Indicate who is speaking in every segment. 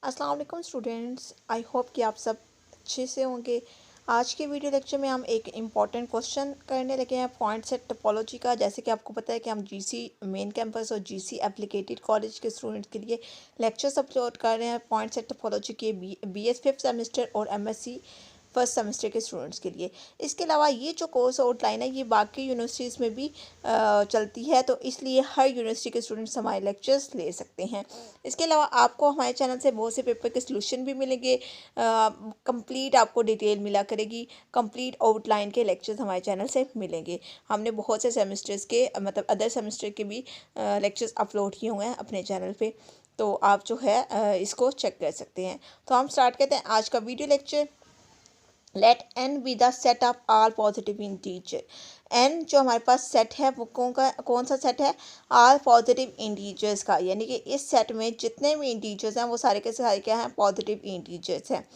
Speaker 1: अस्सलाम वालेकुम students, I hope कि आप सब अच्छे से होंगे। आज के वीडियो लेक्चर में हम एक इम्पॉर्टेंट क्वेश्चन करने लगे हैं पॉइंट सेट टोपोलॉजी का। जैसे कि आपको पता है कि हम जीसी मेन कैंपस और जीसी एप्लीकेटेड कॉलेज के स्टूडेंट्स के लिए लेक्चर्स अपलोड कर रहे हैं पॉइंट सेट टोपोलॉजी के बीएस फिफ्थ सेमेस्टर और एमएससी फर्स्ट सेमेस्टर के स्टूडेंट्स के लिए। इसके अलावा ये जो कोर्स आउटलाइन है ये बाकी यूनिवर्सिटीज़ में भी चलती है, तो इसलिए हर यूनिवर्सिटी के स्टूडेंट्स हमारे लेक्चर्स ले सकते हैं। इसके अलावा आपको हमारे चैनल से बहुत से पेपर के सलूशन भी मिलेंगे। कंप्लीट आपको डिटेल मिला करेगी, कंप्लीट आउटलाइन के लेक्चर्स हमारे चैनल से मिलेंगे। हमने बहुत से सेमेस्टर्स के मतलब अदर सेमेस्टर के भी लेक्चर्स अपलोड किए हुए हैं अपने चैनल पे, तो आप जो है इसको चेक कर सकते हैं। तो हम स्टार्ट करते हैं आज का video lecture. Let N be the set of all positive integer. N जो हमारे पास सेट है वो कौन सा सेट है? आल पॉजिटिव इंटीजर्स का, यानी कि इस सेट में जितने भी इंटीजर्स हैं वो सारे के सारे क्या हैं? पॉजिटिव इंटीजर्स हैं।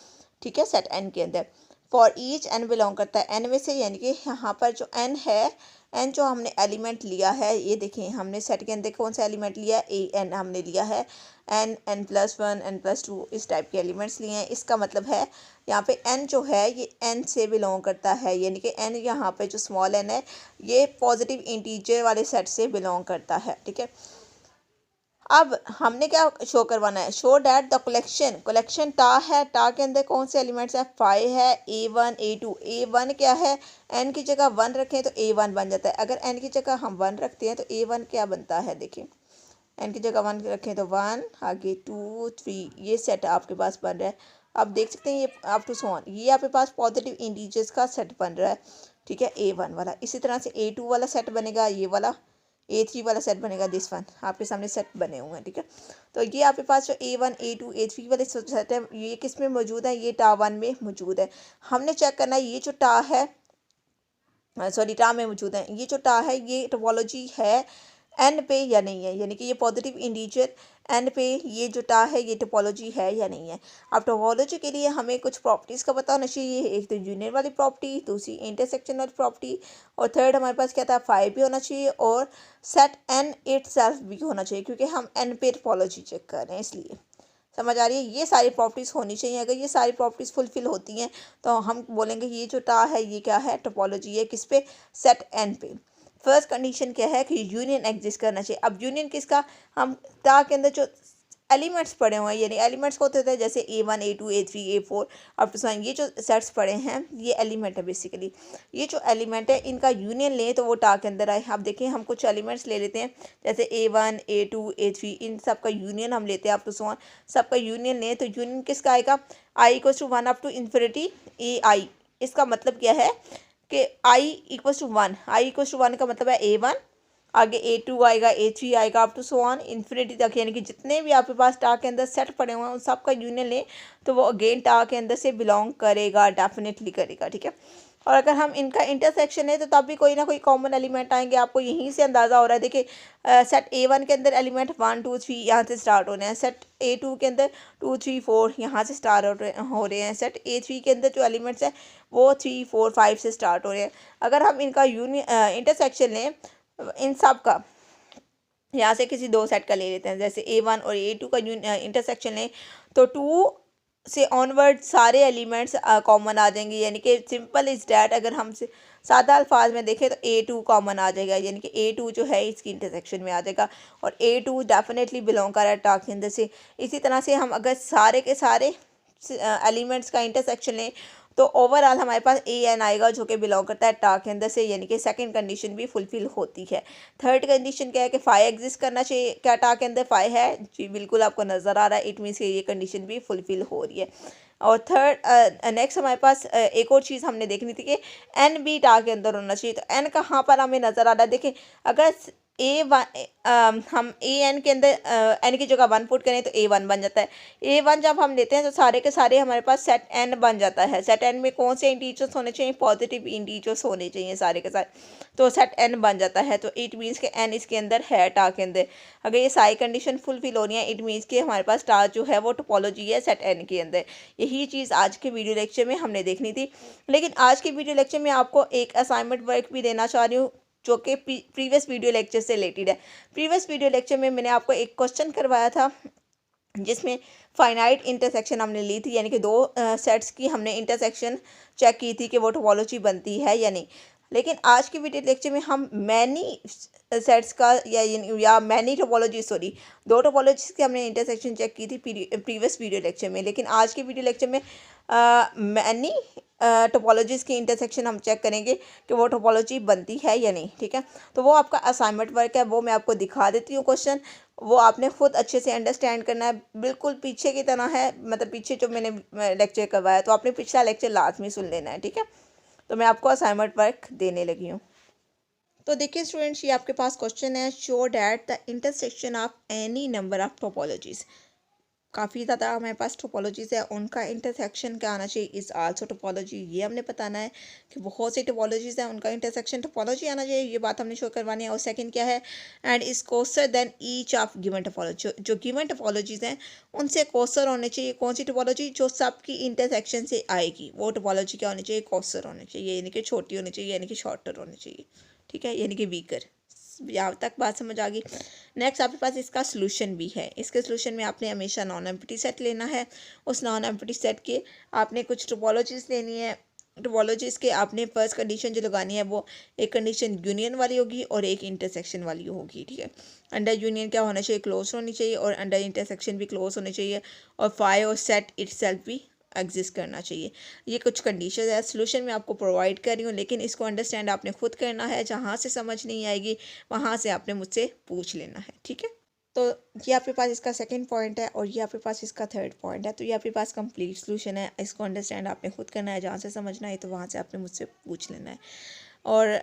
Speaker 1: ठीक है, सेट एन के अंदर फॉर ईच एन बिलोंग करता है एन में से, यानी कि यहाँ पर जो एन है, एन जो हमने एलिमेंट लिया है, ये देखें हमने सेट के अंदर कौन सा एलिमेंट लिया है? ए एन हमने लिया है। N N plus one N plus two इस टाइप के एलिमेंट्स लिए हैं। इसका मतलब है यहाँ पे n जो है ये n से बिलोंग करता है, यानी कि n यहाँ पे जो स्मॉल n है ये पॉजिटिव इंटीजर वाले सेट से बिलोंग करता है। ठीक है, अब हमने क्या शो करवाना है? शो डैट द कलेक्शन टा है, टा के अंदर कौन से एलिमेंट्स है? 5 है, A1 A2। A1 क्या है? n की जगह 1 रखें तो A1 बन जाता है। अगर n की जगह हम 1 रखते हैं तो A1 क्या बनता है? देखिए n की जगह 1 रखें तो 1, आगे 2 3, ये सेट आपके पास बन रहा है। आप देख सकते हैं ये अप टू सो ऑन, ये आपके पास पॉजिटिव इंटीजर्स का सेट बन रहा है। ठीक है, A1 वाला। इसी तरह से A2 वाला सेट बनेगा, ये वाला A3 वाला सेट बनेगा, दिस वन आपके सामने सेट बने हुए हैं। ठीक है, तो ये आपके पास जो A1 A2 A3 वाले सेट है ये किस में मौजूद है? ये टा 1 में मौजूद है। हमने चेक करना है ये जो टा है, सॉरी टा में मौजूद है, ये जो टा है ये टोपोलॉजी है एन पे या नहीं है, यानी कि ये पॉजिटिव इंटीजर एन पे ये जो टा है ये टोपोलॉजी है या नहीं है। अब टोपोलॉजी के लिए हमें कुछ प्रॉपर्टीज़ का पता होना चाहिए। एक तो यूनियन वाली प्रॉपर्टी, दूसरी इंटरसेक्शन वाली प्रॉपर्टी, और थर्ड हमारे पास क्या था? 5 भी होना चाहिए, और सेट एन इटसेल्फ भी होना चाहिए, क्योंकि हम एन पे टोपोलॉजी चेक कर रहे हैं इसलिए। समझ आ रही है? ये सारी प्रॉपर्टीज़ होनी चाहिए। अगर ये सारी प्रॉपर्टीज़ फुलफिल होती हैं तो हम बोलेंगे ये जो टा है ये क्या है? टोपोलॉजी है। किस पे? सेट एन पे। फर्स्ट कंडीशन क्या है? कि यूनियन एग्जिस्ट करना चाहिए। अब यूनियन किसका? हम टा के अंदर जो एलिमेंट्स पड़े हुए हैं, यानी एलिमेंट्स को होते हैं जैसे A1 A2 A3 A4 up to sign, ये जो सेट्स पड़े हैं ये एलिमेंट है बेसिकली। ये जो एलिमेंट है इनका यूनियन लें तो वो टा के अंदर आए। आप देखें हम कुछ एलिमेंट्स ले लेते हैं जैसे A1 A2 A3, इन सब का यूनियन हम लेते हैं अप टू सो ऑन, सबका यूनियन लें तो यूनियन किसका आएगा? I equals to 1 up to infinity AI। इसका मतलब क्या है कि I equals to 1, I equals to 1 का मतलब है A1, आगे A2 आएगा, A3 आएगा, up to so on infinity तक, यानी कि जितने भी आपके पास टा के अंदर सेट पड़े हुए हैं उन सब का यूनियन लें तो वो अगेन टा के अंदर से बिलोंग करेगा, डेफिनेटली करेगा। ठीक है, और अगर हम इनका इंटरसेक्शन है तो तब भी कोई ना कोई कॉमन एलिमेंट आएंगे। आपको यहीं से अंदाज़ा हो रहा है। देखिए सेट A1 के अंदर एलिमेंट 1 2 3 यहाँ से स्टार्ट हो रहे हैं, सेट A2 के अंदर 2 3 4 यहाँ से स्टार्ट हो रहे हैं, सेट A3 के अंदर जो एलिमेंट्स हैं वो 3 4 5 से स्टार्ट हो रहे हैं। अगर हम इनका इंटरसेक्शन लें इन सब का, यहाँ से किसी दो सेट का ले लेते हैं जैसे A1 और A2 का इंटरसेक्शन लें तो 2 से ऑनवर्ड सारे एलिमेंट्स कॉमन आ जाएंगे, यानी कि सिंपल इज डैट। अगर हम सादा अल्फाज में देखें तो A2 कॉमन आ जाएगा, यानी कि A2 जो है इसकी इंटरसेक्शन में आ जाएगा, और A2 डेफिनेटली बिलोंग कर रहा है टा के अंदर से। इसी तरह से हम अगर सारे के सारे एलिमेंट्स का इंटरसेक्शन लें तो ओवरऑल हमारे पास AN आएगा जो कि बिलोंग करता है टा के अंदर से, यानी कि सेकंड कंडीशन भी फुलफिल होती है। थर्ड कंडीशन क्या है कि 5 एग्जिस्ट करना चाहिए। क्या टा के अंदर 5 है? जी बिल्कुल आपको नज़र आ रहा है, इट मीन्स ये कंडीशन भी फुलफिल हो रही है। और थर्ड नेक्स्ट हमारे पास एक और चीज़ हमने देखनी थी कि N भी टा के अंदर होना चाहिए। तो N कहाँ पर हमें नज़र आ रहा है? देखिए अगर हम AN के अंदर N की जगह 1 पुट करें तो A1 बन जाता है। A1 जब हम लेते हैं तो सारे के सारे हमारे पास सेट N बन जाता है। सेट N में कौन से इंटीजर्स होने चाहिए? पॉजिटिव इंटीजर्स होने चाहिए सारे के सारे, तो सेट N बन जाता है। तो इट मीन्स कि N इसके अंदर है टा के अंदर। अगर ये सारी कंडीशन फुलफिल हो रही है इट मीन्स कि हमारे पास टा जो है वो टोपोलॉजी है सेट N के अंदर। यही चीज़ आज के वीडियो लेक्चर में हमने देखनी थी। लेकिन आज के वीडियो लेक्चर में आपको एक असाइनमेंट वर्क भी देना चाह रही हूँ जो कि प्रीवियस वीडियो लेक्चर से रिलेटेड है। प्रीवियस वीडियो लेक्चर में मैंने आपको एक क्वेश्चन करवाया था जिसमें फाइनाइट इंटरसेक्शन हमने ली थी, यानी कि दो सेट्स की हमने इंटरसेक्शन चेक की थी कि वो टोपोलॉजी बनती है या नहीं। लेकिन आज की वीडियो लेक्चर में हम मैनी सेट्स का या मैनी टोपोलॉजी, सॉरी, दो टोपोलॉजीज की हमने इंटरसेक्शन चेक की थी प्रीवियस वीडियो लेक्चर में। लेकिन आज के वीडियो लेक्चर में मैनी टोपोलॉजीज़ की इंटरसेक्शन हम चेक करेंगे कि वो टोपोलॉजी बनती है या नहीं। ठीक है, तो वो आपका असाइनमेंट वर्क है, वो मैं आपको दिखा देती हूँ क्वेश्चन, वो आपने खुद अच्छे से अंडरस्टैंड करना है। बिल्कुल पीछे की तरह है, मतलब पीछे जो मैंने लेक्चर करवाया तो आपने पिछला लेक्चर लाजमी सुन लेना है। ठीक है, तो मैं आपको असाइनमेंट वर्क देने लगी हूँ। तो देखिए स्टूडेंट्स, ये आपके पास क्वेश्चन है, show that the intersection of any number of topologies. काफ़ी ज़्यादा हमारे पास टोपोलॉजीज़ है, उनका इंटरसेक्शन क्या आना चाहिए, इज़ आल्सो टोपोलॉजी। ये हमने बताना है कि बहुत सी टोपोलॉजीज़ हैं, उनका इंटरसेक्शन टोपोलॉजी आना चाहिए, ये बात हमने शो करवानी है। और सेकंड क्या है, and is coarser than each of given topology. जो गिवन टोपोलॉजीज़ हैं उनसे कोसर होने चाहिए। कौन सी टोपोलॉजी, जो सबकी इंटरसेक्शन से आएगी, वो टोपोलॉजी क्या होनी चाहिए, कोसर होनी चाहिए, यानी कि छोटी होनी चाहिए, यानी कि शॉर्टर होनी चाहिए। ठीक है, यानी कि वीकर। यहाँ तक बात समझ आ गई। नेक्स्ट आपके पास इसका सलूशन भी है। इसके सलूशन में आपने हमेशा नॉन एम्प्टी सेट लेना है। उस नॉन एम्प्टी सेट के आपने कुछ टोपोलॉजीज़ लेनी है। टोपोलॉजीज़ के आपने फर्स्ट कंडीशन जो लगानी है वो एक कंडीशन यूनियन वाली होगी और एक इंटरसेक्शन वाली होगी। ठीक है, अंडर यूनियन क्या होना चाहिए, क्लोज होनी चाहिए, और अंडर इंटरसेक्शन भी क्लोज होने चाहिए, और फाई और सेट इटसेल्फ भी एग्जिस्ट करना चाहिए। ये कुछ कंडीशन है, सोल्यूशन मैं आपको प्रोवाइड कर रही हूँ, लेकिन इसको अंडरस्टैंड आपने खुद करना है। जहाँ से समझ नहीं आएगी वहाँ से आपने मुझसे पूछ लेना है। ठीक है, तो ये आपके पास इसका सेकंड पॉइंट है और ये आपके पास इसका थर्ड पॉइंट है। तो ये आपके पास कंप्लीट सोल्यूशन है, इसको अंडरस्टैंड आपने खुद करना है। जहाँ से समझना है तो वहाँ से आपने मुझसे पूछ लेना है। और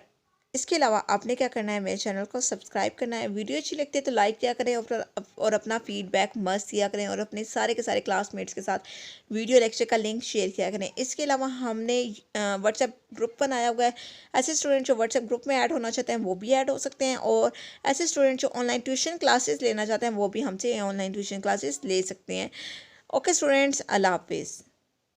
Speaker 1: इसके अलावा आपने क्या करना है, मेरे चैनल को सब्सक्राइब करना है। वीडियो अच्छी लगती है तो लाइक किया करें, और अपना फीडबैक मस्त दिया करें, और अपने सारे के सारे क्लासमेट्स के साथ वीडियो लेक्चर का लिंक शेयर किया करें। इसके अलावा हमने व्हाट्सएप ग्रुप बनाया हुआ है। ऐसे स्टूडेंट जो व्हाट्सएप ग्रुप में ऐड होना चाहते हैं वो भी ऐड हो सकते हैं, और ऐसे स्टूडेंट जो ऑनलाइन ट्यूशन क्लासेस लेना चाहते हैं वो भी हमसे ऑनलाइन ट्यूशन क्लासेस ले सकते हैं। ओके स्टूडेंट्स, अल्लाह हाफिज़।